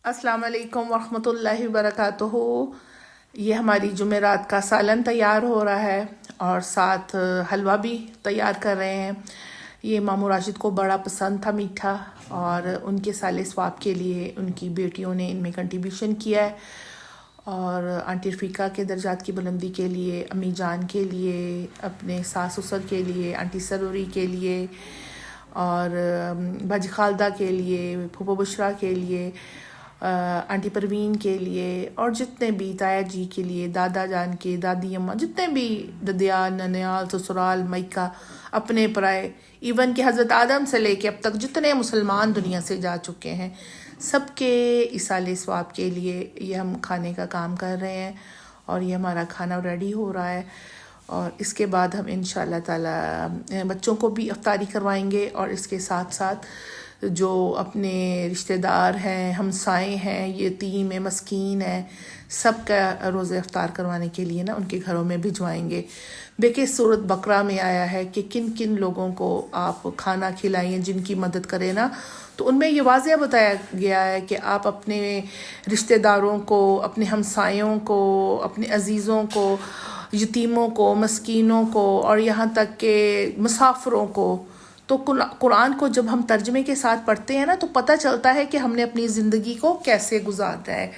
अस्सलाम वालेकुम वरहमतुल्लाहि वबरकातुहू। ये हमारी जुमेरात का सालन तैयार हो रहा है और साथ हलवा भी तैयार कर रहे हैं। ये मामू राशिद को बड़ा पसंद था मीठा, और उनके साले स्वाब के लिए उनकी बेटियों ने इनमें कंट्रीब्यूशन किया है। और आंटी रफ़ीका के दर्जात की बुलंदी के लिए, अम्मी जान के लिए, अपने सास ससुर के लिए, आंटी सरूरी के लिए, और बाजी खालदा के लिए, फूफो बुशरा के लिए, आंटी परवीन के लिए, और जितने भी ताया जी के लिए, दादा जान के, दादी अम्मा, जितने भी ददियाल, ननियाल, ससुराल, मायका, अपने पराए, इवन कि हज़रत आदम से लेके अब तक जितने मुसलमान दुनिया से जा चुके हैं, सबके इसाले स्वाब के लिए ये हम खाने का काम कर रहे हैं। और ये हमारा खाना रेडी हो रहा है, और इसके बाद हम इंशाअल्लाह ताला बच्चों को भी इफ्तारी करवाएंगे, और इसके साथ साथ जो अपने रिश्तेदार हैं, हमसाए हैं, यतीम है, मस्कीन है, सबका रोज़े इफ्तार करवाने के लिए ना उनके घरों में भिजवाएंगे। देखिए सूरत बकरा में आया है कि किन किन लोगों को आप खाना खिलाएं, जिनकी मदद करें ना, तो उनमें ये वाज़ेह बताया गया है कि आप अपने रिश्तेदारों को, अपने हमसायों को, अपने अजीज़ों को, यतीमों को, मस्कीनों को, और यहाँ तक के मुसाफिरों को, तो कुरान को जब हम तर्जमे के साथ पढ़ते हैं ना, तो पता चलता है कि हमने अपनी ज़िंदगी को कैसे गुजारना है।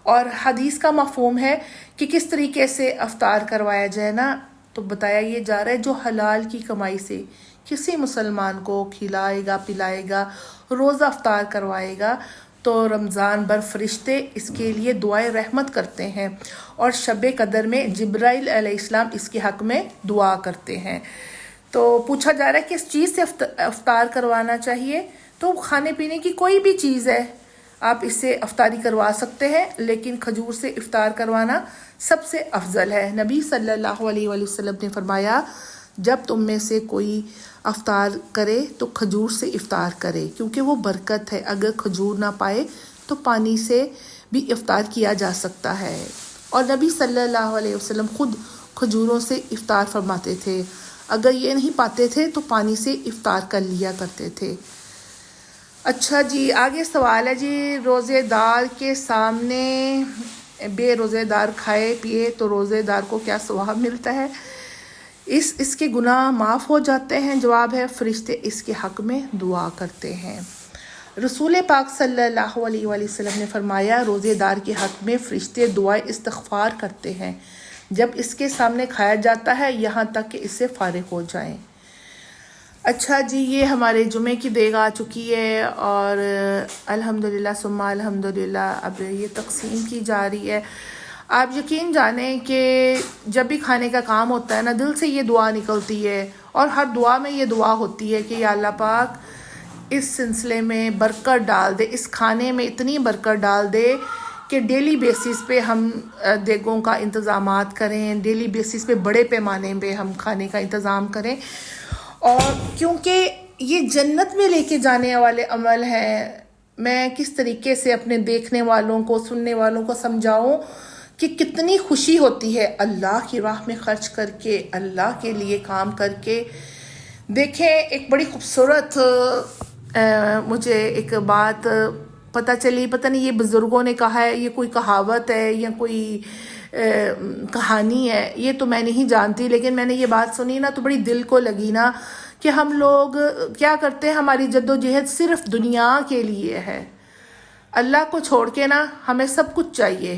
और हदीस का मफ़हूम है कि किस तरीके से इफ्तार करवाया जाए ना, तो बताया ये जा रहा है जो हलाल की कमाई से किसी मुसलमान को खिलाएगा, पिलाएगा, रोज़ा इफ्तार करवाएगा, तो रमज़ान भर फरिश्ते इसके लिए दुआए रहमत करते हैं, और शब कदर में जिब्राइल अलैहिस्सलाम इसके हक़ में दुआ करते हैं। तो पूछा जा रहा है किस चीज़ से इफ्तार करवाना चाहिए, तो खाने पीने की कोई भी चीज़ है, आप इससे इफ्तारी करवा सकते हैं, लेकिन खजूर से इफ्तार करवाना सबसे अफजल है। नबी सल्लल्लाहु अलैहि वसल्लम ने फरमाया, जब तुम में से कोई इफ्तार करे तो खजूर से इफ्तार करे, क्योंकि वो बरकत है। अगर खजूर ना पाए तो पानी से भी इफ्तार किया जा सकता है। और नबी सल्लल्लाहु अलैहि वसल्लम खुद खजूरों से इफ्तार फरमाते थे। अगर ये नहीं पाते थे तो पानी से इफ्तार कर लिया करते थे। अच्छा जी, आगे सवाल है जी, रोज़ेदार के सामने बेरोज़ेदार खाए पिए तो रोज़ेदार को क्या सवाब मिलता है? इसके गुनाह माफ़ हो जाते हैं? जवाब है, फरिश्ते इसके हक़ में दुआ करते हैं। रसूल पाक सल्लल्लाहु अलैहि वसल्लम ने फरमाया, रोज़ेदार के हक़ में फरिश्ते दुआ इस्तग़फ़ार करते हैं जब इसके सामने खाया जाता है, यहाँ तक कि इससे फारिग हो जाएं। अच्छा जी, ये हमारे जुमे की देग आ चुकी है, और अल्हम्दुलिल्लाह सुम्मा अल्हम्दुलिल्लाह अब ये तक़सीम की जा रही है। आप यकीन जानें कि जब भी खाने का काम होता है ना, दिल से ये दुआ निकलती है, और हर दुआ में ये दुआ होती है कि या अल्लाह पाक इस सिलसिले में बरकत डाल दे, इस खाने में इतनी बरकत डाल दे कि डेली बेसिस पे हम देगों का इंतज़ामात करें, डेली बेसिस पे बड़े पैमाने पे हम खाने का इंतज़ाम करें। और क्योंकि ये जन्नत में लेके जाने वाले अमल हैं, मैं किस तरीके से अपने देखने वालों को, सुनने वालों को समझाऊं कि कितनी खुशी होती है अल्लाह की राह में खर्च करके, अल्लाह के लिए काम करके। देखें, एक बड़ी खूबसूरत मुझे एक बात पता चली, पता नहीं ये बुज़ुर्गों ने कहा है, ये कोई कहावत है या कोई कहानी है, ये तो मैं नहीं जानती, लेकिन मैंने ये बात सुनी ना तो बड़ी दिल को लगी ना, कि हम लोग क्या करते हैं, हमारी जद्दोजहद सिर्फ दुनिया के लिए है, अल्लाह को छोड़ के ना हमें सब कुछ चाहिए।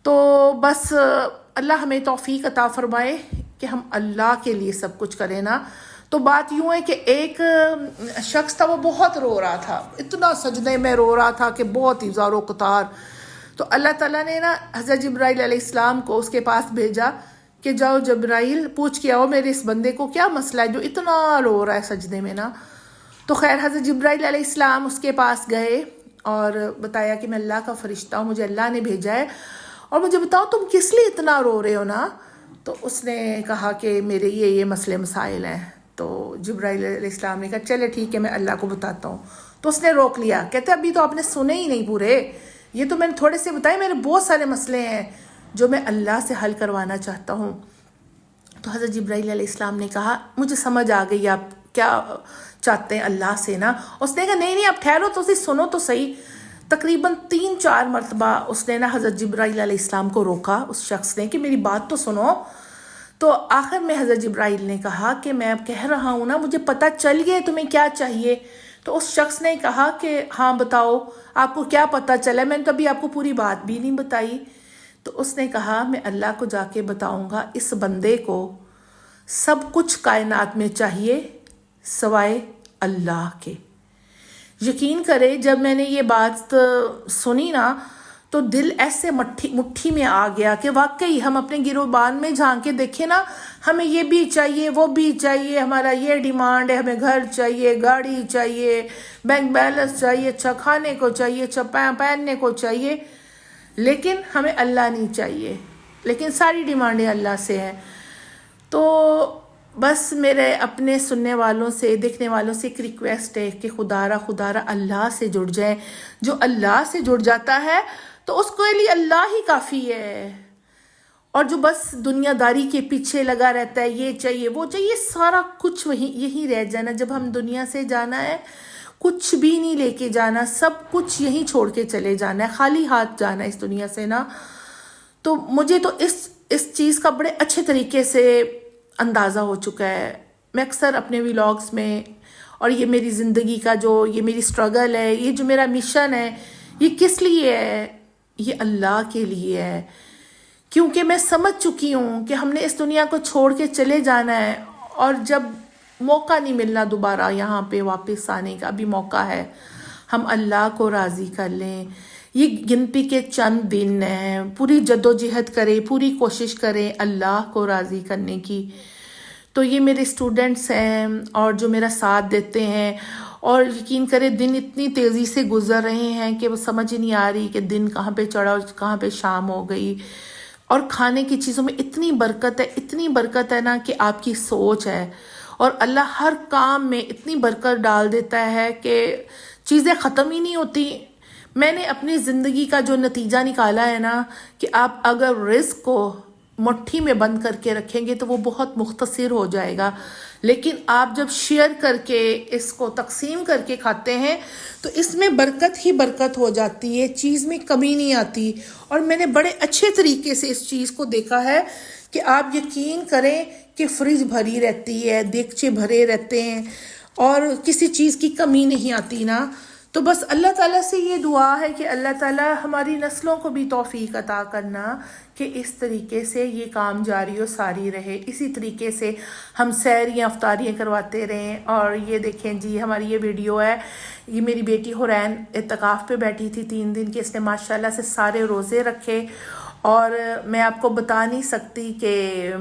तो बस अल्लाह हमें तौफीक अता फरमाए कि हम अल्लाह के लिए सब कुछ करें ना। तो बात यूँ है कि एक शख्स था, वो बहुत रो रहा था, इतना सजदे में रो रहा था कि बहुत ही ज़ारो कतार। तो अल्लाह ताला ने ना हज़रत जिब्राइल अलैहिस्सलाम को उसके पास भेजा कि जाओ जिब्राइल, पूछ के आओ मेरे इस बंदे को क्या मसला है जो इतना रो रहा है सजदे में ना। तो खैर हज़रत जिब्राइल अलैहिस्सलाम उसके पास गए और बताया कि मैं अल्लाह का फ़रिश्ता हूँ, मुझे अल्लाह ने भेजा है, और मुझे बताओ तुम किस लिए इतना रो रहे हो ना। तो उसने कहा कि मेरे ये मसले मसाइल हैं। तो जिब्राइल अलैहिस्सलाम ने कहा चले ठीक है, मैं अल्लाह को बताता हूँ। तो उसने रोक लिया, कहते अभी तो आपने सुने ही नहीं पूरे, ये तो मैंने थोड़े से बताए, मेरे बहुत सारे मसले हैं जो मैं अल्लाह से हल करवाना चाहता हूँ। तो हज़रत जिब्राइल अलैहिस्सलाम ने कहा मुझे समझ आ गई आप क्या चाहते हैं अल्लाह से ना। उसने कहा नहीं नहीं आप ठहरो तो सही, सुनो तो सही। تقریباً 3-4 مرتبہ اس نے نا حضرت جبرائیل علیہ السلام کو روکا، اس شخص نے، کہ میری بات تو سنو. تو آخر میں حضرت جبرائیل نے کہا کہ میں اب کہہ رہا ہوں نا، مجھے پتہ چل گیا تمہیں کیا چاہیے. تو اس شخص نے کہا کہ ہاں بتاؤ آپ کو کیا پتہ چلا، میں نے تو ابھی آپ کو پوری بات بھی نہیں بتائی. تو اس نے کہا میں اللہ کو جا کے بتاؤں گا، اس بندے کو سب کچھ کائنات میں چاہیے سوائے اللہ کے. یقین کرے جب میں نے یہ بات سنی نا تو دل ایسے مٹھی میں آ گیا کہ واقعی ہم اپنے گروبان میں جھانک کے دیکھیں نا، ہمیں یہ بھی چاہیے وہ بھی چاہیے، ہمارا یہ ڈیمانڈ ہے، ہمیں گھر چاہیے، گاڑی چاہیے، بینک بیلنس چاہیے، اچھا کھانے کو چاہیے، اچھا پہننے کو چاہیے، لیکن ہمیں اللہ نہیں چاہیے، لیکن ساری ڈیمانڈیں اللہ سے ہیں. تو بس میرے اپنے سننے والوں سے، دیکھنے والوں سے ایک ریکویسٹ ہے کہ خدا را اللہ سے جڑ جائیں. جو اللہ سے جڑ جاتا ہے تو اس کے لیے اللہ ہی کافی ہے. اور جو بس دنیا داری کے پیچھے لگا رہتا ہے، یہ چاہیے وہ چاہیے، سارا کچھ یہی رہ جانا. جب ہم دنیا سے جانا ہے کچھ بھی نہیں لے کے جانا، سب کچھ یہیں چھوڑ کے چلے جانا ہے، خالی ہاتھ جانا ہے اس دنیا سے نا. تو مجھے تو اس چیز کا بڑے اچھے طریقے سے اندازہ ہو چکا ہے. میں اکثر اپنے ولاگز میں، اور یہ میری زندگی کا جو یہ میری سٹرگل ہے، یہ جو میرا مشن ہے، یہ کس لیے ہے؟ یہ اللہ کے لیے ہے. کیونکہ میں سمجھ چکی ہوں کہ ہم نے اس دنیا کو چھوڑ کے چلے جانا ہے، اور جب موقع نہیں ملنا دوبارہ یہاں پہ واپس آنے کا بھی موقع ہے، ہم اللہ کو راضی کر لیں. یہ گنتی کے چند دن ہیں، پوری جدوجہد کریں، پوری کوشش کریں اللہ کو راضی کرنے کی. تو یہ میرے اسٹوڈنٹس ہیں اور جو میرا ساتھ دیتے ہیں، اور یقین کریں دن اتنی تیزی سے گزر رہے ہیں کہ وہ سمجھ ہی نہیں آ رہی کہ دن کہاں پہ چڑھا اور کہاں پہ شام ہو گئی. اور کھانے کی چیزوں میں اتنی برکت ہے نا کہ آپ کی سوچ ہے، اور اللہ ہر کام میں اتنی برکت ڈال دیتا ہے کہ چیزیں ختم ہی نہیں ہوتی. میں نے اپنی زندگی کا جو نتیجہ نکالا ہے نا کہ آپ اگر رزق کو مٹھی میں بند کر کے رکھیں گے تو وہ بہت مختصر ہو جائے گا، لیکن آپ جب شیئر کر کے اس کو تقسیم کر کے کھاتے ہیں تو اس میں برکت ہی برکت ہو جاتی ہے، چیز میں کمی نہیں آتی. اور میں نے بڑے اچھے طریقے سے اس چیز کو دیکھا ہے کہ آپ یقین کریں کہ فریج بھری رہتی ہے، دیگچے بھرے رہتے ہیں، اور کسی چیز کی کمی نہیں آتی نا. تو بس اللہ تعالیٰ سے یہ دعا ہے کہ اللہ تعالیٰ ہماری نسلوں کو بھی توفیق عطا کرنا کہ اس طریقے سے یہ کام جاری و ساری رہے، اسی طریقے سے ہم سحریاں افطاریاں کرواتے رہیں. اور یہ دیکھیں جی ہماری یہ ویڈیو ہے، یہ میری بیٹی حورین اعتکاف پہ بیٹھی تھی 3 دن کے، اس نے ماشاءاللہ سے سارے روزے رکھے. اور میں آپ کو بتا نہیں سکتی کہ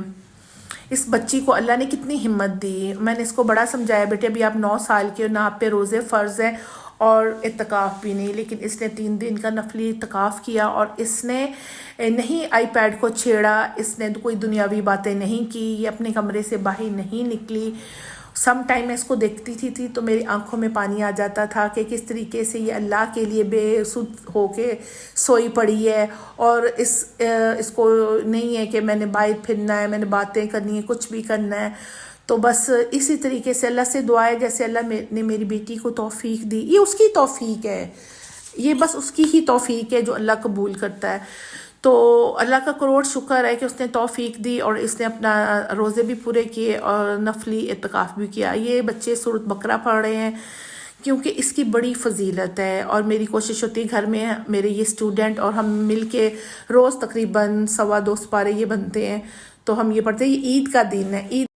اس بچی کو اللہ نے کتنی ہمت دی. میں نے اس کو بڑا سمجھایا، بیٹے ابھی آپ 9 سال کے، نہ آپ پہ روزے فرض ہیں اور اعتکاف بھی نہیں، لیکن اس نے 3 دن کا نفلی اعتکاف کیا، اور اس نے نہیں آئی پیڈ کو چھیڑا، اس نے کوئی دنیاوی باتیں نہیں کی، یہ اپنے کمرے سے باہر نہیں نکلی. سم ٹائم میں اس کو دیکھتی تھی تو میری آنکھوں میں پانی آ جاتا تھا کہ کس طریقے سے یہ اللہ کے لیے بے سود ہو کے سوئی پڑی ہے، اور اس کو نہیں ہے کہ میں نے باہر پھرنا ہے، میں نے باتیں کرنی ہے، کچھ بھی کرنا ہے. تو بس اسی طریقے سے اللہ سے دعا ہے جیسے اللہ نے میری بیٹی کو توفیق دی، یہ اس کی توفیق ہے، یہ بس اس کی ہی توفیق ہے جو اللہ قبول کرتا ہے. تو اللہ کا کروڑ شکر ہے کہ اس نے توفیق دی، اور اس نے اپنا روزے بھی پورے کیے اور نفلی اعتکاف بھی کیا. یہ بچے سورۃ بقرہ پڑھ رہے ہیں کیونکہ اس کی بڑی فضیلت ہے، اور میری کوشش ہوتی ہے گھر میں میرے یہ اسٹوڈنٹ اور ہم مل کے روز تقریباً 1.25 سپارے یہ بنتے ہیں، تو ہم یہ پڑھتے ہیں. یہ عید کا دن ہے، عید